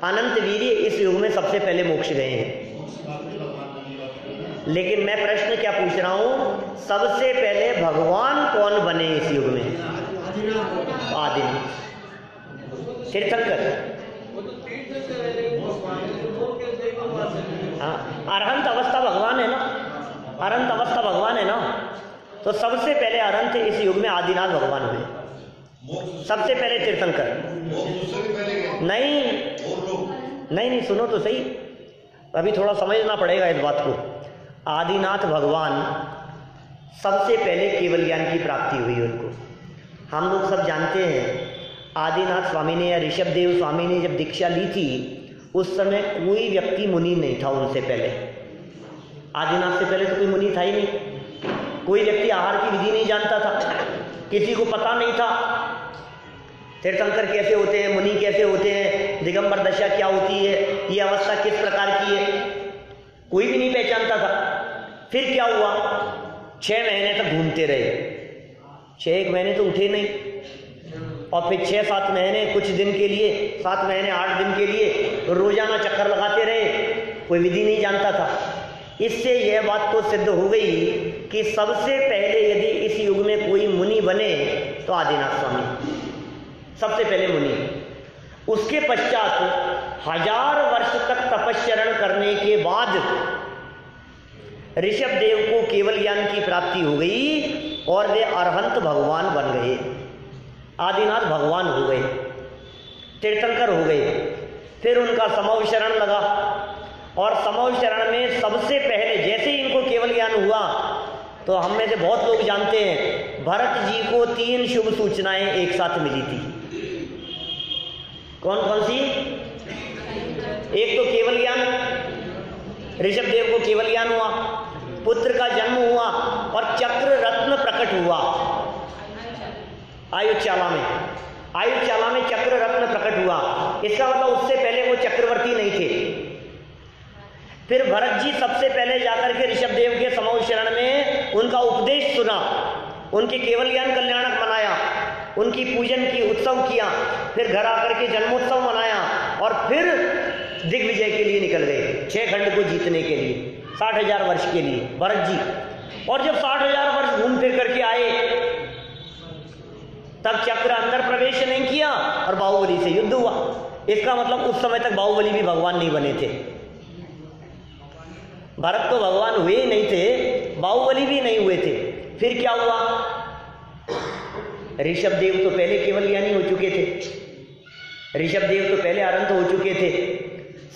अनंत वीर्य इस युग में सबसे पहले मोक्ष गए हैं। लेकिन मैं प्रश्न क्या पूछ रहा हूं, सबसे पहले भगवान कौन बने इस युग में? आदिनाथ, तीर्थंकर। हाँ, अरहंत अवस्था भगवान है ना, अरहंत अवस्था भगवान है ना, तो सबसे पहले अरहंत इस युग में आदिनाथ भगवान हुए। सबसे पहले तीर्थंकर। नहीं, सुनो तो सही, अभी थोड़ा समझना पड़ेगा इस बात को। आदिनाथ भगवान सबसे पहले केवल ज्ञान की प्राप्ति हुई उनको। हम लोग सब जानते हैं आदिनाथ स्वामी ने या ऋषभदेव स्वामी ने जब दीक्षा ली थी उस समय कोई व्यक्ति मुनि नहीं था उनसे पहले। आदिनाथ से पहले तो कोई मुनि था ही नहीं। कोई व्यक्ति आहार की विधि नहीं जानता था, किसी को पता नहीं था तीर्थंकर कैसे होते हैं, मुनि कैसे होते हैं, दिगंबर दशा क्या होती है, ये अवस्था किस प्रकार की है, कोई भी नहीं पहचानता था। फिर क्या हुआ, 6 महीने तक घूमते रहे। 6 महीने तो उठे नहीं, और फिर 6-7 महीने, कुछ दिन के लिए, 7 महीने 8 दिन के लिए रोजाना चक्कर लगाते रहे। कोई विधि नहीं जानता था। इससे यह बात तो सिद्ध हो गई कि सबसे पहले यदि इस युग में कोई मुनि बने तो आदिनाथ स्वामी सबसे पहले मुनि। उसके पश्चात 1000 वर्ष तक तपश्चरण करने के बाद ऋषभदेव को केवल ज्ञान की प्राप्ति हो गई और वे अरहंत भगवान बन गए। आदिनाथ भगवान हो गए, तीर्थंकर हो गए। फिर उनका समूह शरण लगा, और समूह शरण में सबसे पहले जैसे ही इनको केवल ज्ञान हुआ तो हम में से बहुत लोग जानते हैं भरत जी को 3 शुभ सूचनाएं एक साथ मिली थी। कौन कौन सी? एक तो केवल ज्ञान, ऋषभदेव को केवल ज्ञान हुआ, पुत्र का जन्म हुआ और चक्र रत्न प्रकट हुआ आयुष्याला में चक्र रत्न प्रकट हुआ। इसका मतलब उससे पहले वो चक्रवर्ती नहीं थे। फिर भरत जी सबसे पहले जाकर के ऋषभदेव के समूह शरण में उनका उपदेश सुना, उनके केवल ज्ञान कल्याणक बनाया, उनकी पूजन की, उत्सव किया। फिर घर आकर के जन्मोत्सव मनाया और फिर दिग्विजय के लिए निकल गए, 6 खंड को जीतने के लिए, 60,000 वर्ष के लिए भरत जी। और जब 60,000 वर्ष घूम फिर करके आए तब चक्र अंदर प्रवेश नहीं किया और बाहुबली से युद्ध हुआ। इसका मतलब उस समय तक बाहुबली भी भगवान नहीं बने थे। भरत तो भगवान हुए ही नहीं थे, बाहुबली भी नहीं हुए थे। फिर क्या हुआ, ऋषभदेव तो पहले केवल ज्ञानी हो चुके थे, ऋषभदेव तो पहले अरहंत हो चुके थे।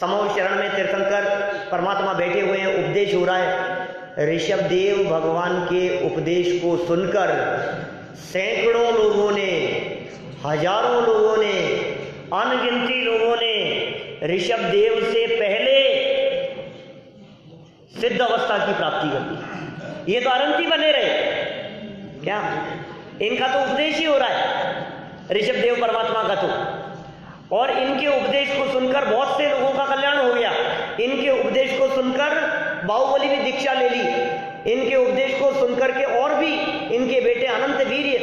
समूह शरण में तीर्थंकर परमात्मा बैठे हुए हैं, उपदेश हो रहा है। ऋषभदेव भगवान के उपदेश को सुनकर सैकड़ों लोगों ने, हजारों लोगों ने, अनगिनती लोगों ने ऋषभदेव से पहले सिद्ध अवस्था की प्राप्ति कर दी। ये तो अरहंती बने रहे क्या? इनका तो उपदेश ही हो रहा है ऋषभदेव परमात्मा का तो, और इनके उपदेश को सुनकर बहुत से लोगों का कल्याण हो गया। इनके उपदेश को सुनकर बाहुबली ने दीक्षा ले ली, इनके उपदेश को सुनकर के और भी इनके बेटे अनंत वीर्य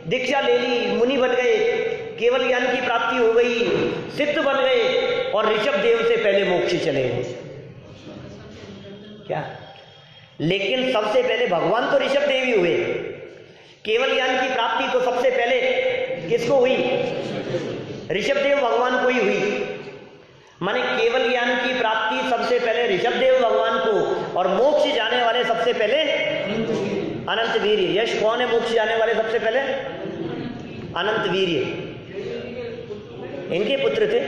दीक्षा ले ली, मुनि बन गए, केवल ज्ञान की प्राप्ति हो गई, सिद्ध बन गए और ऋषभदेव से पहले मोक्ष चले गए क्या? लेकिन सबसे पहले भगवान तो ऋषभदेव ही हुए। केवल ज्ञान की प्राप्ति तो सबसे पहले किसको हुई? ऋषभदेव भगवान को ही हुई। माने केवल ज्ञान की प्राप्ति सबसे पहले ऋषभदेव भगवान को, और मोक्ष जाने वाले सबसे पहले अनंत वीर्य। यश कौन है मोक्ष जाने वाले सबसे पहले? अनंत वीर्य, इनके पुत्र थे,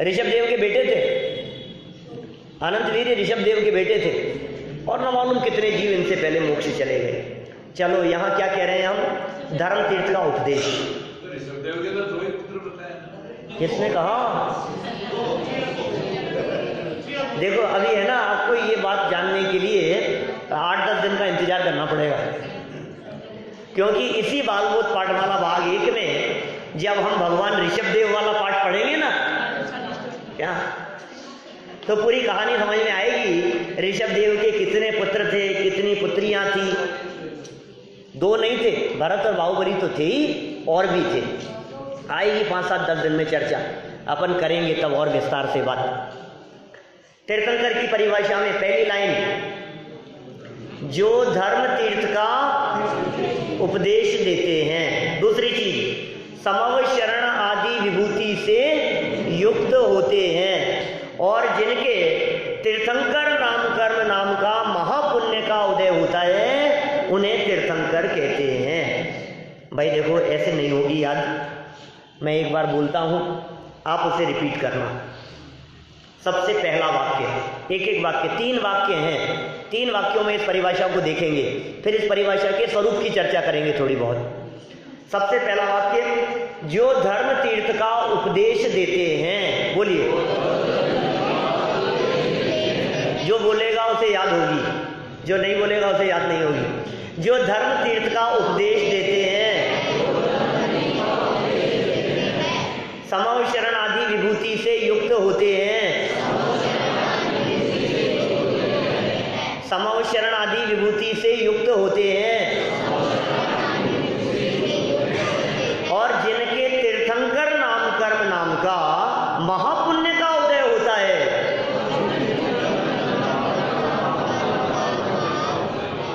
ऋषभदेव के बेटे थे। अनंत वीर्य ऋषभदेव के बेटे थे, और न मालूम कितने जीव इनसे पहले मोक्ष चले गए। चलो यहाँ क्या कह रहे हैं हम? धर्म तीर्थ का उपदेश। किसने कहा? देखो अभी है ना, आपको ये बात जानने के लिए 8-10 दिन का इंतजार करना पड़ेगा, क्योंकि इसी बालबोध पाठमाला भाग 1 में जब हम भगवान ऋषभदेव वाला पाठ पढ़ेंगे ना, क्या तो पूरी कहानी समझ में आएगी। ऋषभदेव के कितने पुत्र थे, कितनी पुत्रियां थी। 2 नहीं थे, भरत और बाहुबली तो थे ही, और भी थे। आएगी 5-7-10 दिन में चर्चा, अपन करेंगे तब और विस्तार से बात। तीर्थंकर की परिभाषा में पहली लाइन, जो धर्म तीर्थ का उपदेश देते हैं। दूसरी चीज, समव शरण आदि विभूति से युक्त होते हैं, और जिनके तीर्थंकर नाम कर्म नाम का महापुण्य का उदय होता है, उन्हें तीर्थंकर कहते हैं। भाई देखो ऐसे नहीं होगी याद, मैं एक बार बोलता हूं, आप उसे रिपीट करना। सबसे पहला वाक्य, एक वाक्य, 3 वाक्य हैं, 3 वाक्यों में इस परिभाषा को देखेंगे, फिर इस परिभाषा के स्वरूप की चर्चा करेंगे थोड़ी बहुत। सबसे पहला वाक्य, जो धर्म तीर्थ का उपदेश देते हैं। बोलिए, जो बोलेगा उसे याद होगी, जो नहीं बोलेगा उसे याद नहीं होगी। जो धर्म तीर्थ का उपदेश देते हैं, समव शरण आदि विभूति से युक्त होते हैं, समव शरण आदि विभूति से युक्त होते हैं, और जिनके तीर्थंकर नाम कर्म नाम का महापुण्य का उदय होता है,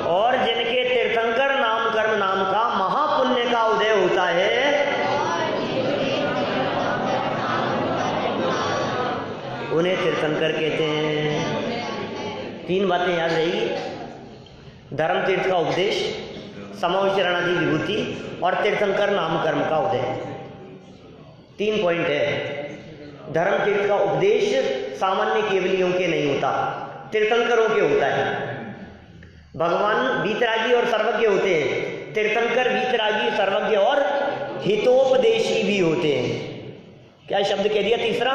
और जिनके तीर्थंकर नाम कर्म नाम का महापुण्य का उदय होता है, उन्हें तीर्थंकर कहते हैं। 3 बातें याद रहेगी, धर्म तीर्थ का उपदेश, समव शरण आदि विभूति, और तीर्थंकर नाम कर्म का उदय। 3 पॉइंट है। धर्म तीर्थ का उपदेश सामान्य केवलियों के नहीं होता, तीर्थंकरों के होता है। भगवान वीतरागी और सर्वज्ञ होते हैं, तीर्थंकर वीतरागी, सर्वज्ञ और हितोपदेशी भी होते हैं। क्या शब्द कह दिया तीसरा?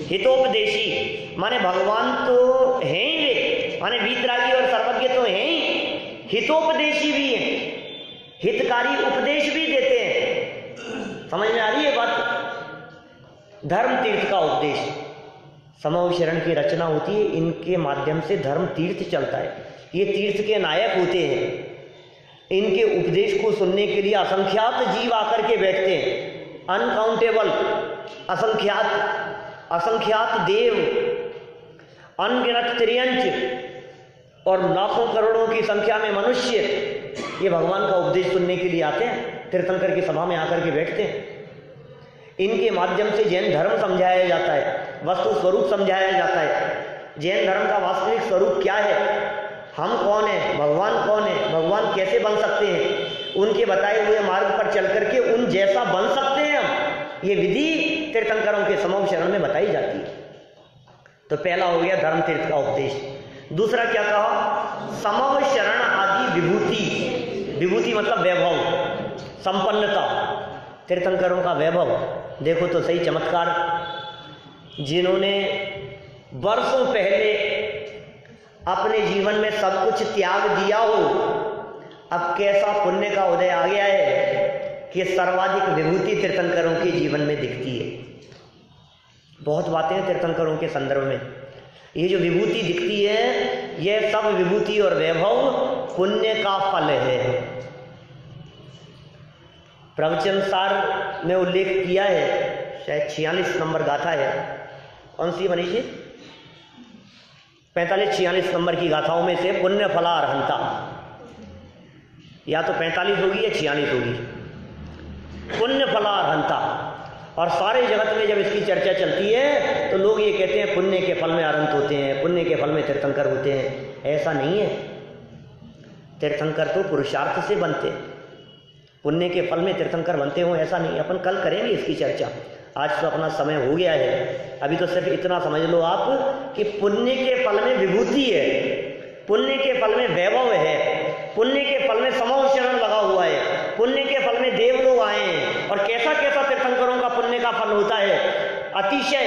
हितोपदेशी, माने भगवान तो हैं ही वे, माने वीतरागी और सर्वज्ञ तो हैं ही, हितोपदेशी भी हैं, हितकारी उपदेश भी देते हैं। समझ में आ रही है बात? धर्म तीर्थ का उपदेश, समव शरण की रचना होती है, इनके माध्यम से धर्म तीर्थ चलता है। ये तीर्थ के नायक होते हैं। इनके उपदेश को सुनने के लिए असंख्यात जीव आकर के बैठते हैं, अनकाउंटेबल, असंख्यात देव, अनगिनत त्रियंच और लाखों करोड़ों की संख्या में मनुष्य ये भगवान का उपदेश सुनने के लिए आते हैं, तीर्थंकर की सभा में आकर के बैठते हैं। इनके माध्यम से जैन धर्म समझाया जाता है, वस्तु स्वरूप समझाया जाता है। जैन धर्म का वास्तविक स्वरूप क्या है, हम कौन है, भगवान कौन है, भगवान कैसे बन सकते हैं, उनके बताए हुए मार्ग पर चल करके उन जैसा बन सकते हैं हम, ये विधि तीर्थंकरों के समव शरण में बताई जाती है। तो पहला हो गया धर्म तीर्थ का उपदेश। दूसरा क्या कहा? समव शरण आदि विभूति। विभूति मतलब वैभव, संपन्नता, तीर्थंकरों का वैभव। देखो तो सही चमत्कार, जिन्होंने वर्षों पहले अपने जीवन में सब कुछ त्याग दिया हो, अब कैसा पुण्य का उदय आ गया है कि सर्वाधिक विभूति तीर्थंकरों के जीवन में दिखती है। बहुत बातें हैं तीर्थंकरों के संदर्भ में। ये जो विभूति दिखती है, यह सब विभूति और वैभव पुण्य का फल है। प्रवचन सार में उल्लेख किया है, शायद 46 नंबर गाथा है, कौन सी मनीष जी? 45-46 नंबर की गाथाओं में से पुण्य फला अर्हंता, या तो 45 होगी या 46 होगी। पुण्य फला अर्हंता, और सारे जगत में जब इसकी चर्चा चलती है तो लोग ये कहते हैं पुण्य के फल में अनंत होते हैं, पुण्य के फल में तीर्थंकर होते हैं। ऐसा नहीं है, तीर्थंकर तो पुरुषार्थ से बनते हैं, पुण्य के फल में तीर्थंकर बनते हो ऐसा नहीं। अपन कल करेंगे इसकी चर्चा, आज तो अपना समय हो गया है। अभी तो सिर्फ इतना समझ लो आप कि पुण्य के फल में विभूति है, पुण्य के फल में वैभव है, पुण्य के फल में समूह शरण लगा हुआ है, पुण्य के फल में देव लोग आए हैं। और कैसा कैसा तीर्थंकरों का पुण्य का फल होता है, अतिशय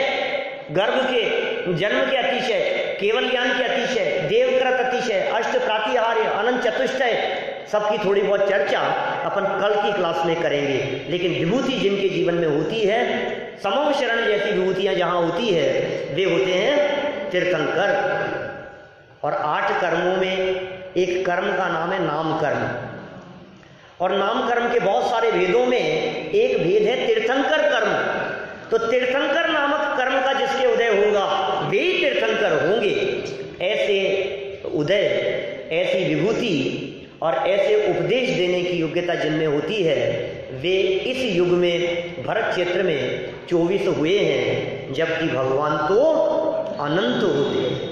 गर्भ के जन्म के अतिशय, केवल ज्ञान के अतिशय, देवकृत अतिशय, अष्ट प्रातिहार्य, अनंत चतुष्टय, सबकी थोड़ी बहुत चर्चा अपन कल की क्लास में करेंगे। लेकिन विभूति जिनके जीवन में होती है, समूह शरण जैसी विभूतियां जहां होती है, वे होते हैं तीर्थंकर। और 8 कर्मों में एक कर्म का नाम है नाम कर्म, और नाम कर्म के बहुत सारे भेदों में एक भेद है तीर्थंकर कर्म। तो तीर्थंकर नामक कर्म का जिसके उदय होगा वे ही तीर्थंकर होंगे। ऐसे उदय, ऐसी विभूति और ऐसे उपदेश देने की योग्यता जिनमें होती है, वे इस युग में भरत क्षेत्र में 24 हुए हैं, जबकि भगवान तो अनंत होते हैं।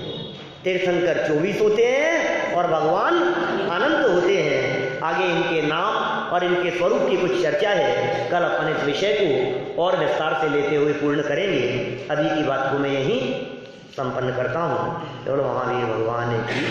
तीर्थंकर 24 होते हैं और भगवान अनंत होते हैं। आगे इनके नाम और इनके स्वरूप की कुछ चर्चा है, कल अपन इस विषय को और विस्तार से लेते हुए पूर्ण करेंगे। अभी की बात को मैं यहीं संपन्न करता हूँ। केवल महावीर भगवान की